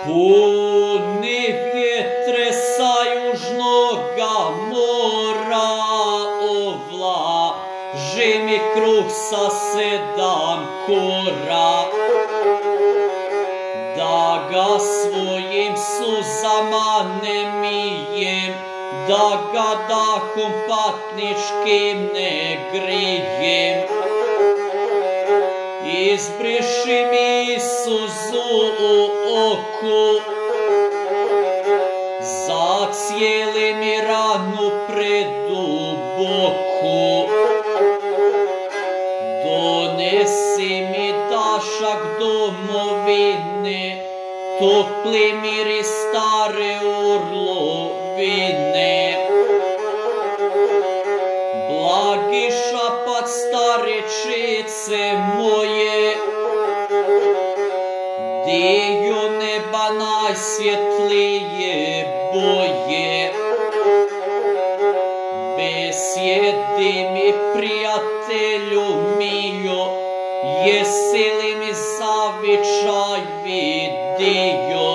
Puni vjetre sa južnoga mora, ovlaži mi kruh sa 7 kora, da ga svojim suzama ne mijem, da ga dahom patničkim ne grijem. Izbriši mi suzu u oku, zacijeli mi ranu preduboku. Donesi mi dašak domovine, topli miris stare urlovine. Blagi šapat starečice moje, dio neba najsvjetlije boje. Besjedi mi, prijatelju mio, jesi li mi zavičaj vidio?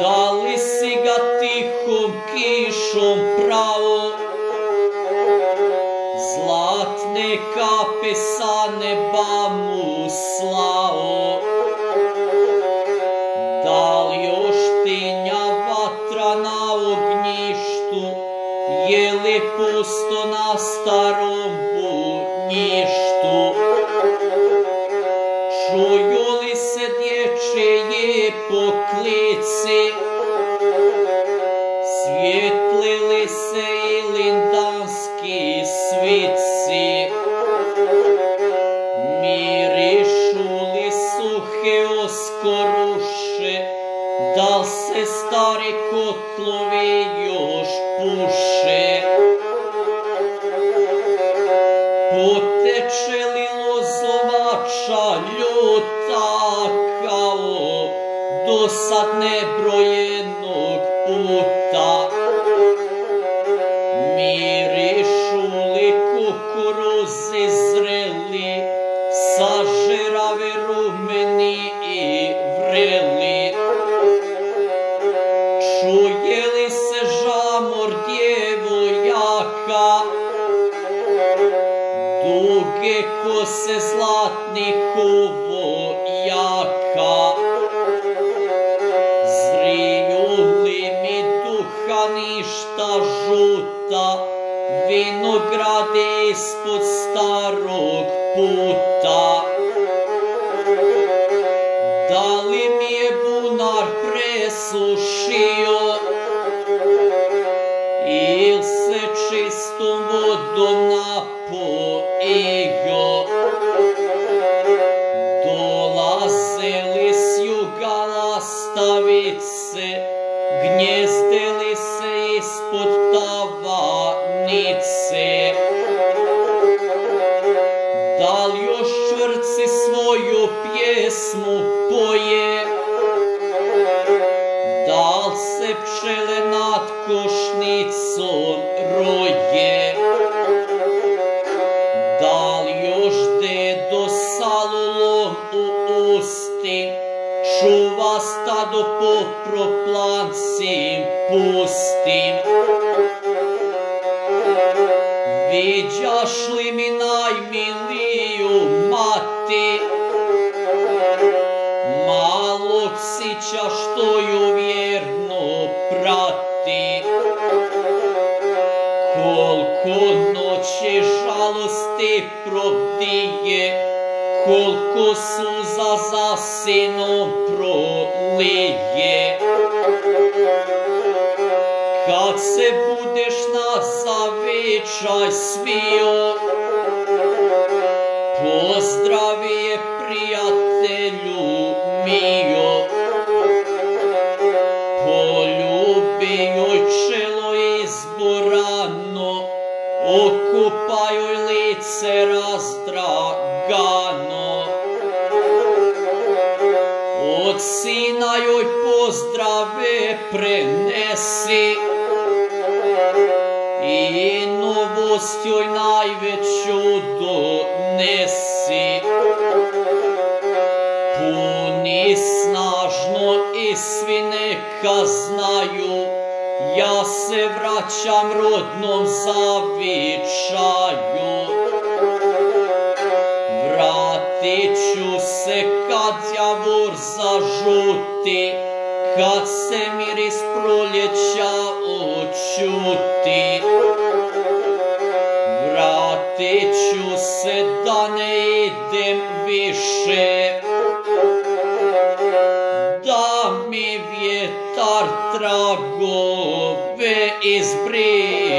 Da li si ga tihom kišom prao, zlatne kape sa neba mu slao? Da li još tinja vatra na ognjištu, je li pusto na starom bunjištu? Čuju li se dječje poklici, svijetli li se i lindanski svici? Mirišu li suhe oskoruše, da se stari kotlovi još puše? Poteče li lozovača ljuta kao do sad nebrojenog puta? Mirišu li kukuruzi zreli, sažerave rumeni i vreli? Čuje li se žamor djevojaka, duge kose zlatnih uvojaka? Zriju li mi duha ništa žuta, vinograde ispod starog puta? Da li mi je bunar presušio, il se čistom vodom napojio? Dolaze li s juga lastavice, gnjezde li se ispod tavanice? Da li još čvrci svoju pjesmu poje, da li se pčele nad košnicom roje? Da li još dedo sa lulom u usti čuva stado po proplancim pustim? Viđaš li mi najmiliju mati, malog sića što ju vjerno prati? Koliko noći žalosti probdije, koliko suza za sinom prolije? Kad se budeš na zavičaj svio, pozdravi je prijatelju mio. Poljubi joj čelo izborano, okupaju lice razdragano. Od sina joj pozdrave prenesi i novost joj najveću donesi. Puni snažno i svi neka znaju, ja se vraćam rodnom zavičaju. Vratit ću se kad javor zažuti, kad se miris proljeća očuti. Vratit ću se da ne idem više, da mi vjetar tragove izbriše.